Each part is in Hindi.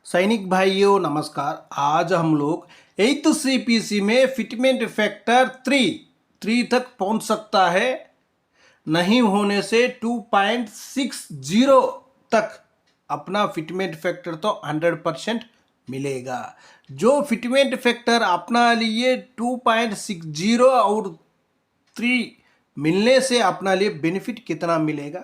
सैनिक भाइयों नमस्कार। आज हम लोग 8th CPC में फिटमेंट फैक्टर 3 तक पहुंच सकता है, नहीं होने से 2.60 तक अपना फिटमेंट फैक्टर तो 100% मिलेगा। जो फिटमेंट फैक्टर अपना लिए 2.60 और 3 मिलने से अपना लिए बेनिफिट कितना मिलेगा,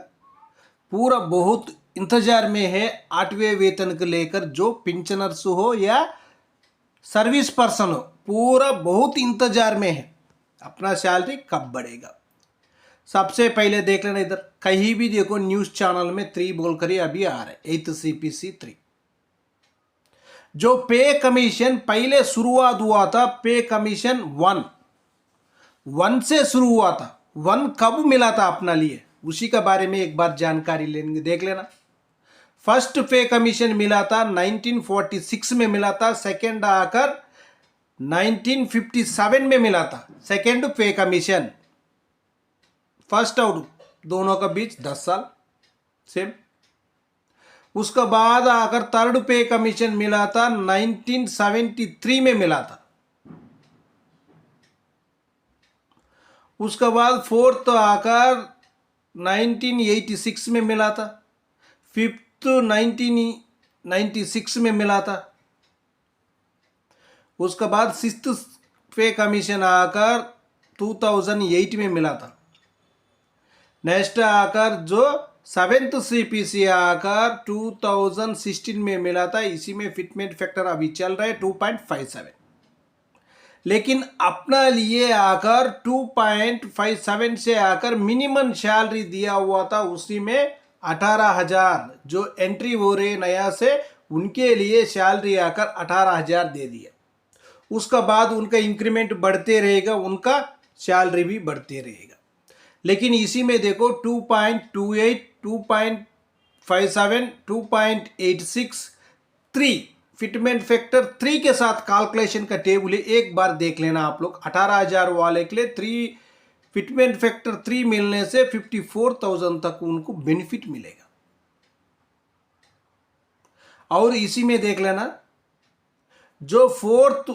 पूरा बहुत इंतजार में है। 8वें वेतन को लेकर जो पेंशनर्स हो या सर्विस पर्सन हो, पूरा बहुत इंतजार में है अपना सैलरी कब बढ़ेगा। सबसे पहले देख लेना, इधर कहीं भी देखो न्यूज चैनल में 3 बोलकर ही अभी आ रहे 8th CPC 3। जो पे कमीशन पहले शुरुआत हुआ था, पे कमीशन 1 से शुरू हुआ था। 1 कब मिला था अपना लिए, उसी के बारे में एक बार जानकारी लेंगे, देख लेना। फर्स्ट पे कमीशन मिला था 1946 में मिला था, सेकंड आकर 1957 में मिला था सेकंड पे कमीशन। फर्स्ट और दोनों का बीच 10 साल सेम। उसके बाद आकर थर्ड पे कमीशन मिला था 1973 में मिला था। उसके बाद फोर्थ आकर 1986 में मिला था। फिफ्थ 1996 में मिला था। उसके बाद सिक्स्थ पे कमीशन आकर 2008 में मिला था। नेक्स्ट आकर जो 7th CPC आकर 2016 में मिला था। इसी में फिटमेंट फैक्टर अभी चल रहा है 2.57, लेकिन अपना लिए आकर 2.57 से आकर मिनिमम सैलरी दिया हुआ था, उसी में 18,000 जो एंट्री हो रहे नया से, उनके लिए सैलरी आकर 18,000 दे दिया। उसका बाद उनका इंक्रीमेंट बढ़ते रहेगा, उनका सैलरी भी बढ़ते रहेगा। लेकिन इसी में देखो 2.28, 2.57, 2.86, 3 फिटमेंट फैक्टर 3 के साथ कैलकुलेशन का टेबल है, एक बार देख लेना आप लोग। 18,000 वाले के लिए 3 फिटमेंट फैक्टर 3 मिलने से 54,000 तक उनको बेनिफिट मिलेगा। और इसी में देख लेना, जो फोर्थ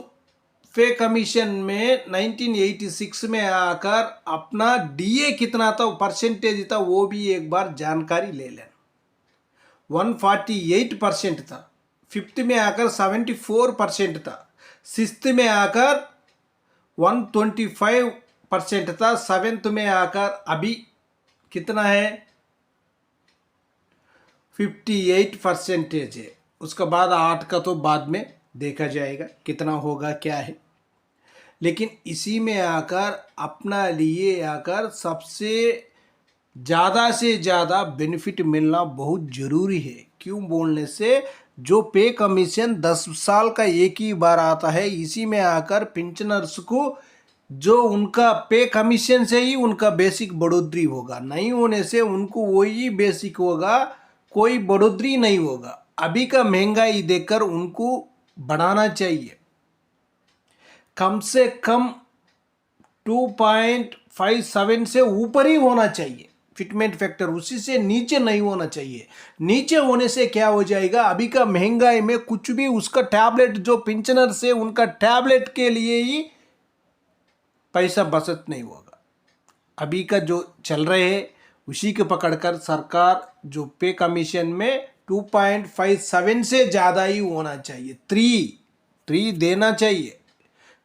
पे कमीशन में 1986 में आकर अपना DA कितना था, परसेंटेज था, वो भी एक बार जानकारी ले लेना। 148% था। फिफ्थ में आकर 74% था। सिक्स्थ में आकर 125% था। 7th में आकर अभी कितना है, 58% है। उसके बाद 8 का तो बाद में देखा जाएगा कितना होगा क्या है। लेकिन इसी में आकर अपना लिए आकर सबसे ज़्यादा से ज़्यादा बेनिफिट मिलना बहुत ज़रूरी है। क्यों बोलने से, जो पे कमीशन 10 साल का एक ही बार आता है, इसी में आकर पेंशनर्स को जो उनका पे कमीशन से ही उनका बेसिक बढ़ोतरी होगा, नहीं होने से उनको वही बेसिक होगा, कोई बढ़ोतरी नहीं होगा। अभी का महंगाई देखकर उनको बढ़ाना चाहिए। कम से कम 2.57 से ऊपर ही होना चाहिए फिटमेंट फैक्टर, उसी से नीचे नहीं होना चाहिए। नीचे होने से क्या हो जाएगा, अभी का महंगाई में कुछ भी उसका टैबलेट, जो पेंशनर से उनका टैबलेट के लिए ही पैसा बचत नहीं होगा। अभी का जो चल रहे हैं उसी को पकड़कर सरकार जो पे कमीशन में 2.57 से ज़्यादा ही होना चाहिए। 3 देना चाहिए।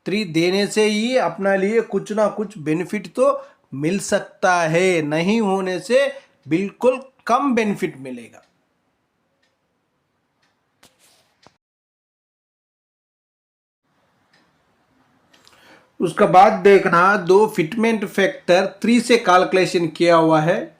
3 देने से ही अपना लिए कुछ ना कुछ बेनिफिट तो मिल सकता है, नहीं होने से बिल्कुल कम बेनिफिट मिलेगा। उसका बाद देखना, दो फिटमेंट फैक्टर 3 से कैलकुलेशन किया हुआ है।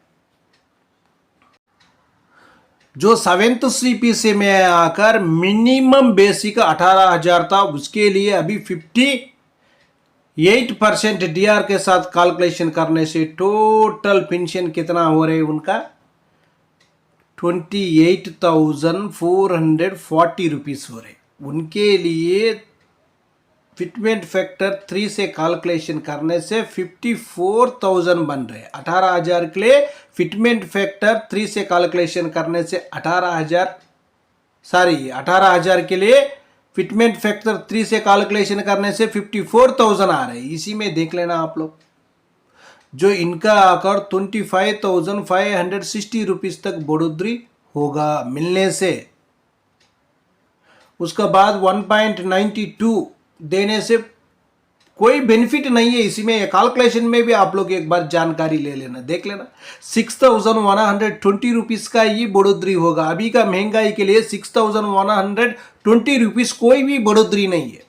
जो 7th CPC में आकर मिनिमम बेसिक 18,000 था, उसके लिए अभी 58% DR के साथ कैलकुलेशन करने से टोटल पेंशन कितना हो रहे उनका 28,440 रुपीस हो रहे। उनके लिए फिटमेंट फैक्टर 3 से कैलकुलेशन करने से 54,000 बन रहे। 18,000 के लिए फिटमेंट फैक्टर 3 से कैलकुलेशन करने से 18,000 सॉरी 18,000 के लिए फिटमेंट फैक्टर 3 से कैलकुलेशन करने से 54,000 आ रहे हैं। इसी में देख लेना आप लोग, जो इनका आकर 25,560 रुपीज तक बढ़ोतरी होगा मिलने से। उसका बाद 1.92 देने से कोई बेनिफिट नहीं है। इसी में कैलकुलेशन में भी आप लोग एक बार जानकारी ले लेना, देख लेना। 6,120 रुपीज का ये बढ़ोतरी होगा। अभी का महंगाई के लिए 6,120 रुपीज कोई भी बढ़ोतरी नहीं है।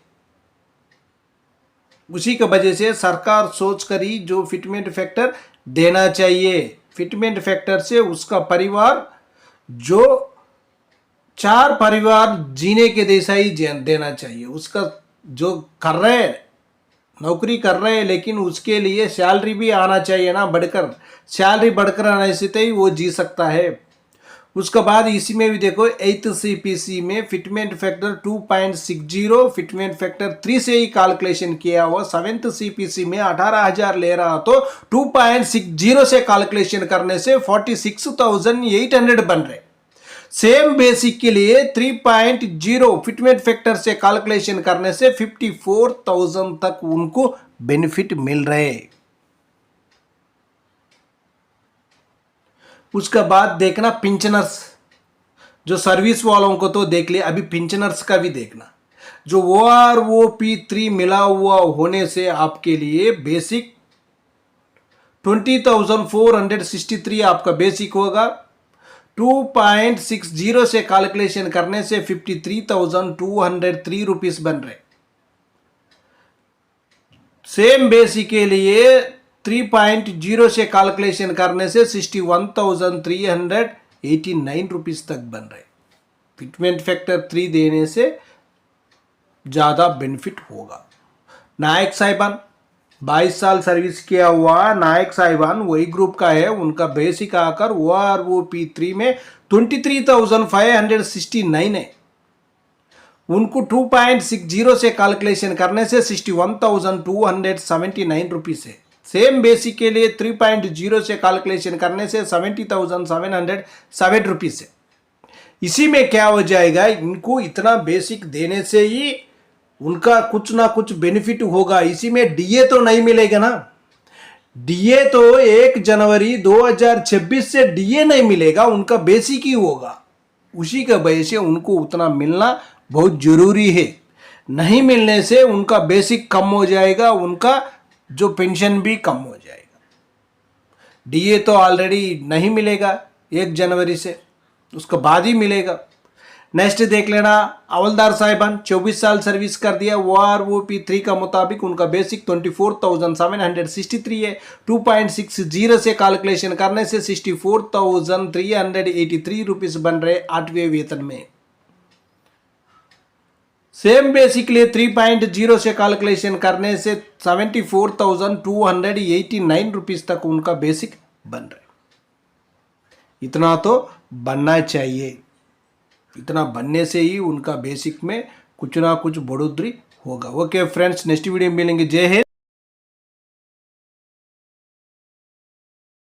उसी की वजह से सरकार सोच कर ही जो फिटमेंट फैक्टर देना चाहिए। फिटमेंट फैक्टर से उसका परिवार जो 4 परिवार जीने के जैसा ही देना चाहिए। उसका जो कर रहे हैं, नौकरी कर रहे हैं, लेकिन उसके लिए सैलरी भी आना चाहिए ना, बढ़कर। सैलरी बढ़कर आने से ही वो जी सकता है। उसके बाद इसी में भी देखो 8th CPC में फिटमेंट फैक्टर 2.60, फिटमेंट फैक्टर 3 से ही कैलकुलेशन किया हुआ। 7th CPC में 18,000 ले रहा तो 2.60 से कैलकुलेशन करने से 46,800 बन रहे। सेम बेसिक के लिए 3.0 फिटमेंट फैक्टर से कैलकुलेशन करने से 54,000 तक उनको बेनिफिट मिल रहे। उसके बाद देखना पिंचनर्स, जो सर्विस वालों को तो देख लिया, अभी पिंचनर्स का भी देखना। जो OROP3 मिला हुआ होने से आपके लिए बेसिक 20,463 आपका बेसिक होगा। 2.60 से कैलकुलेशन करने से 53,203 रुपीज बन रहे। सेम बेसिक के लिए 3.0 से कैलकुलेशन करने से 61,389 रुपीज तक बन रहे। फिटमेंट फैक्टर 3 देने से ज़्यादा बेनिफिट होगा। नायक साहिबान 22 साल सर्विस किया हुआ नायक साहिबान वही ग्रुप का है। उनका बेसिक आकर OROP3 में 23,569 है। उनको 2.60 से कैलकुलेशन करने से 61,279 रुपीज है। सेम बेसिक के लिए 3.0 से कैलकुलेशन करने से 70,707 रुपीज है। इसी में क्या हो जाएगा, इनको इतना बेसिक देने से ही उनका कुछ ना कुछ बेनिफिट होगा। इसी में DA तो नहीं मिलेगा ना। DA तो 1 जनवरी 2026 से DA नहीं मिलेगा, उनका बेसिक ही होगा। उसी का वजह से उनको उतना मिलना बहुत जरूरी है। नहीं मिलने से उनका बेसिक कम हो जाएगा, उनका जो पेंशन भी कम हो जाएगा। DA तो ऑलरेडी नहीं मिलेगा 1 जनवरी से, उसके बाद ही मिलेगा। नेक्स्ट देख लेना हवलदार साहिबान 24 साल सर्विस कर दिया। OROP3 का मुताबिक उनका बेसिक 24,763 है। 2.60 से कैलकुलेशन करने से 64,383 रुपीज बन रहे 8वें वेतन में। सेम बेसिक लिए 3.0 से कैलकुलेशन करने से 74,289 रुपीज तक उनका बेसिक बन रहे। इतना तो बनना चाहिए। इतना बनने से ही उनका बेसिक में कुछ ना कुछ बढ़ोतरी होगा। ओके फ्रेंड्स, नेक्स्ट वीडियो में मिलेंगे। जय हिंद।